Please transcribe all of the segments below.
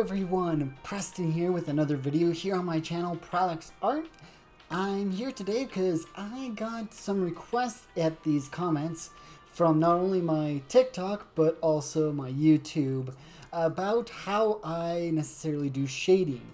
everyone, Preston here with another video here on my channel, Prolix Art. I'm here today because I got some requests at these comments from not only my TikTok but also my YouTube about how I necessarily do shading.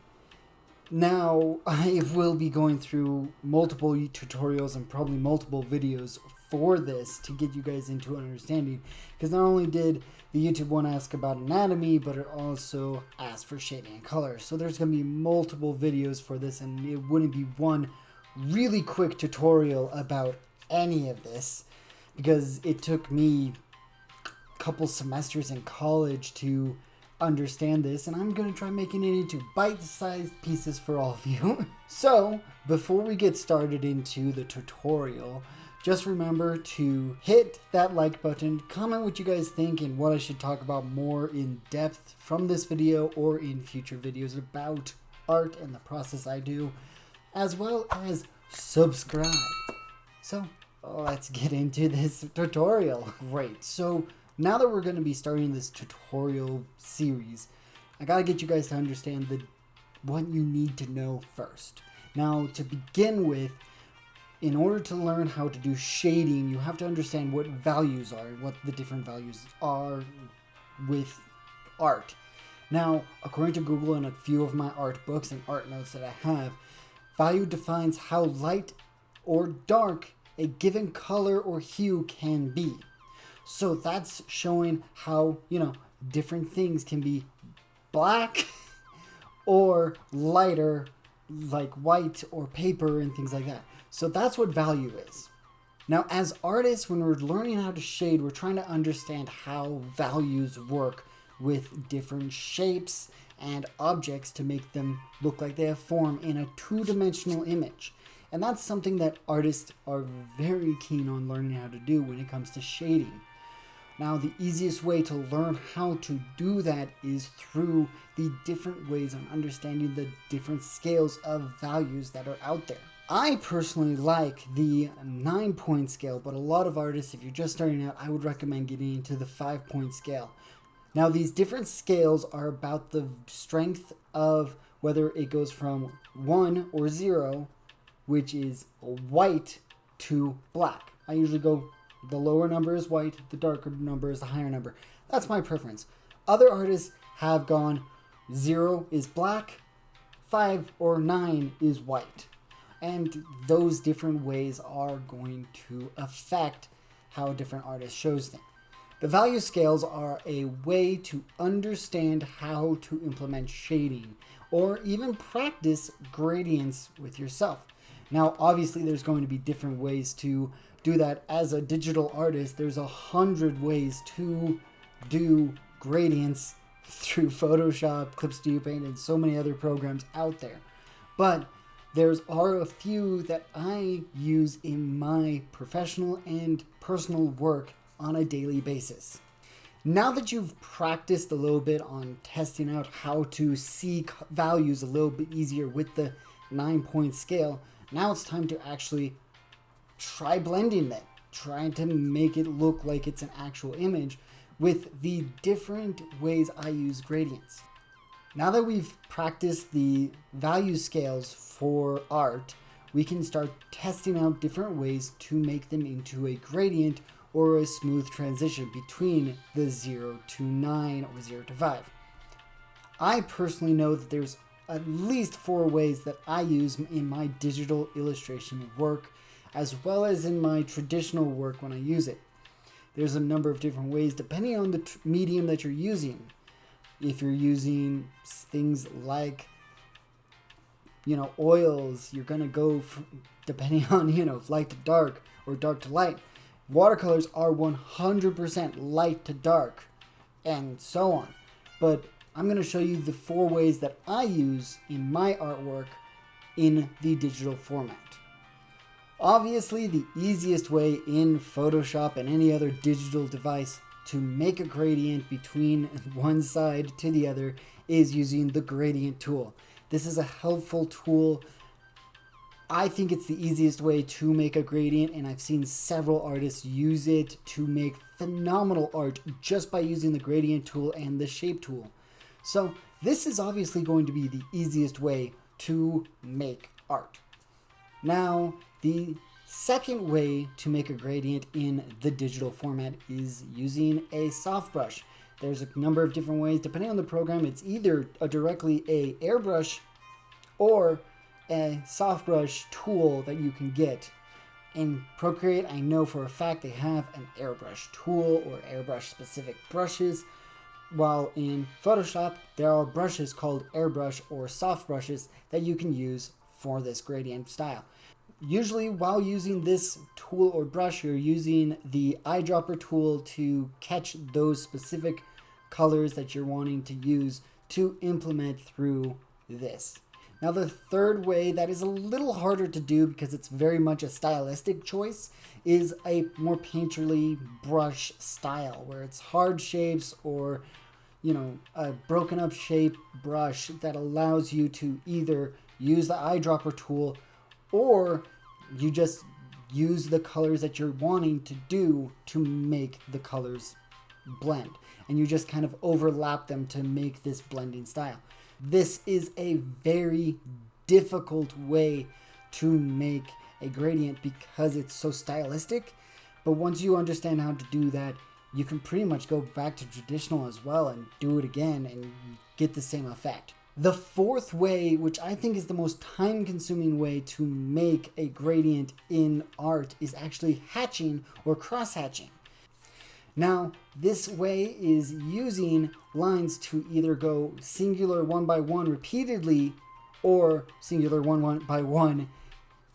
Now, I will be going through multiple tutorials and probably multiple videos for this to get you guys into an understanding, because not only did the YouTube one ask about anatomy, but it also asked for shading and color. So there's going to be multiple videos for this, and it wouldn't be one really quick tutorial about any of this, because it took me a couple semesters in college to understand this, and I'm going to try making it into bite-sized pieces for all of you. So before we get started into the tutorial, just remember to hit that like button, comment what you guys think and what I should talk about more in depth from this video or in future videos about art and the process I do, as well as subscribe. So let's get into this tutorial. Great. So now that we're going to be starting this tutorial series, I got to get you guys to understand what you need to know first. Now, to begin with, in order to learn how to do shading, you have to understand what values are, what the different values are with art. Now, according to Google and a few of my art books and art notes that I have, value defines how light or dark a given color or hue can be. So that's showing how, different things can be black or lighter, like white or paper and things like that. So that's what value is. Now, as artists, when we're learning how to shade, we're trying to understand how values work with different shapes and objects to make them look like they have form in a two-dimensional image. And that's something that artists are very keen on learning how to do when it comes to shading. Now, the easiest way to learn how to do that is through the different ways of understanding the different scales of values that are out there. I personally like the 9-point scale, but a lot of artists, if you're just starting out, I would recommend getting into the 5-point scale. Now, these different scales are about the strength of whether it goes from 1 or 0, which is white, to black. I usually go the lower number is white, the darker number is the higher number. That's my preference. Other artists have gone 0 is black, 5 or 9 is white. And those different ways are going to affect how different artists shows things. The value scales are a way to understand how to implement shading or even practice gradients with yourself. Now, obviously, there's going to be different ways to do that. As a digital artist, there's 100 ways to do gradients through Photoshop, Clip Studio Paint, and so many other programs out there. But there are a few that I use in my professional and personal work on a daily basis. Now that you've practiced a little bit on testing out how to see values a little bit easier with the 9-point scale, now it's time to actually try blending them, trying to make it look like it's an actual image with the different ways I use gradients. Now that we've practiced the value scales for art, we can start testing out different ways to make them into a gradient or a smooth transition between the 0 to 9 or 0 to 5. I personally know that there's at least 4 ways that I use in my digital illustration work, as well as in my traditional work when I use it. There's a number of different ways depending on the medium that you're using. If you're using things like, oils, you're going to go depending on, light to dark or dark to light. Watercolors are 100% light to dark and so on. But I'm going to show you the 4 ways that I use in my artwork in the digital format. Obviously, the easiest way in Photoshop and any other digital device to make a gradient between one side to the other is using the gradient tool. This is a helpful tool. I think it's the easiest way to make a gradient, and I've seen several artists use it to make phenomenal art just by using the gradient tool and the shape tool. So this is obviously going to be the easiest way to make art. Now, the second way to make a gradient in the digital format is using a soft brush. There's a number of different ways. Depending on the program, it's either directly a airbrush or a soft brush tool that you can get. In Procreate, I know for a fact they have an airbrush tool or airbrush specific brushes, while in Photoshop, there are brushes called airbrush or soft brushes that you can use for this gradient style. Usually while using this tool or brush, you're using the eyedropper tool to catch those specific colors that you're wanting to use to implement through this. Now the third way that is a little harder to do because it's very much a stylistic choice is a more painterly brush style where it's hard shapes or a broken up shape brush that allows you to either use the eyedropper tool or you just use the colors that you're wanting to do to make the colors blend. And you just kind of overlap them to make this blending style. This is a very difficult way to make a gradient because it's so stylistic. But once you understand how to do that, you can pretty much go back to traditional as well and do it again and get the same effect. The fourth way, which I think is the most time-consuming way to make a gradient in art, is actually hatching or cross-hatching. Now, this way is using lines to either go singular one by one repeatedly or singular one by one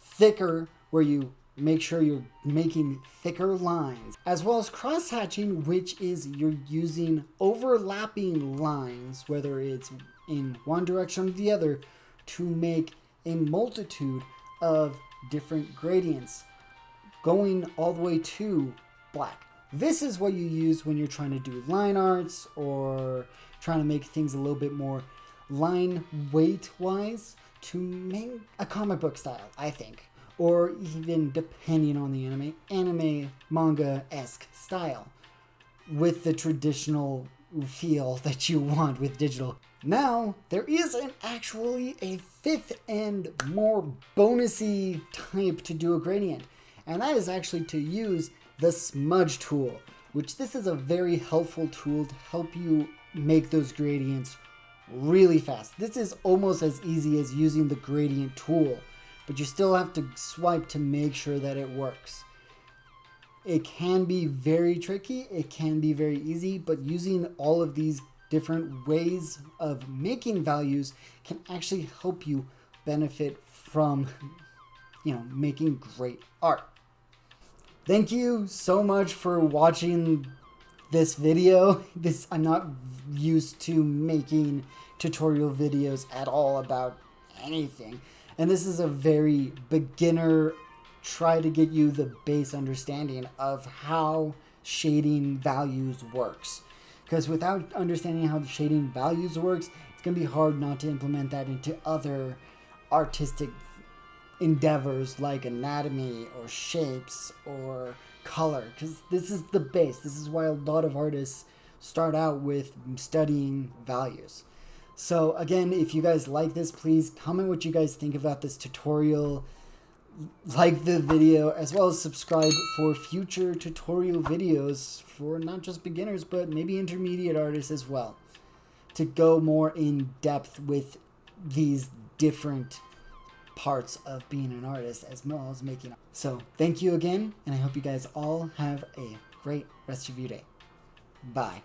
thicker, where you make sure you're making thicker lines, as well as cross-hatching, which is you're using overlapping lines, whether it's in one direction or the other, to make a multitude of different gradients going all the way to black. This is what you use when you're trying to do line arts or trying to make things a little bit more line weight wise to make a comic book style, I think. Or even depending on the anime manga-esque style with the traditional feel that you want with digital. Now, there is actually a fifth and more bonusy type to do a gradient, and that is actually to use the smudge tool, which this is a very helpful tool to help you make those gradients really fast. This is almost as easy as using the gradient tool, but you still have to swipe to make sure that it works. It can be very tricky, it can be very easy, but using all of these different ways of making values can actually help you benefit from, making great art. Thank you so much for watching this video. I'm not used to making tutorial videos at all about anything. And this is a very beginner, try to get you the base understanding of how shading values works. Because without understanding how shading values works, it's going to be hard not to implement that into other artistic endeavors like anatomy or shapes or color, because this is the base. This is why a lot of artists start out with studying values. So again, if you guys like this, please comment what you guys think about this tutorial, like the video, as well as subscribe for future tutorial videos for not just beginners but maybe intermediate artists as well, to go more in depth with these different parts of being an artist as well as making art. So thank you again, and I hope you guys all have a great rest of your day. Bye.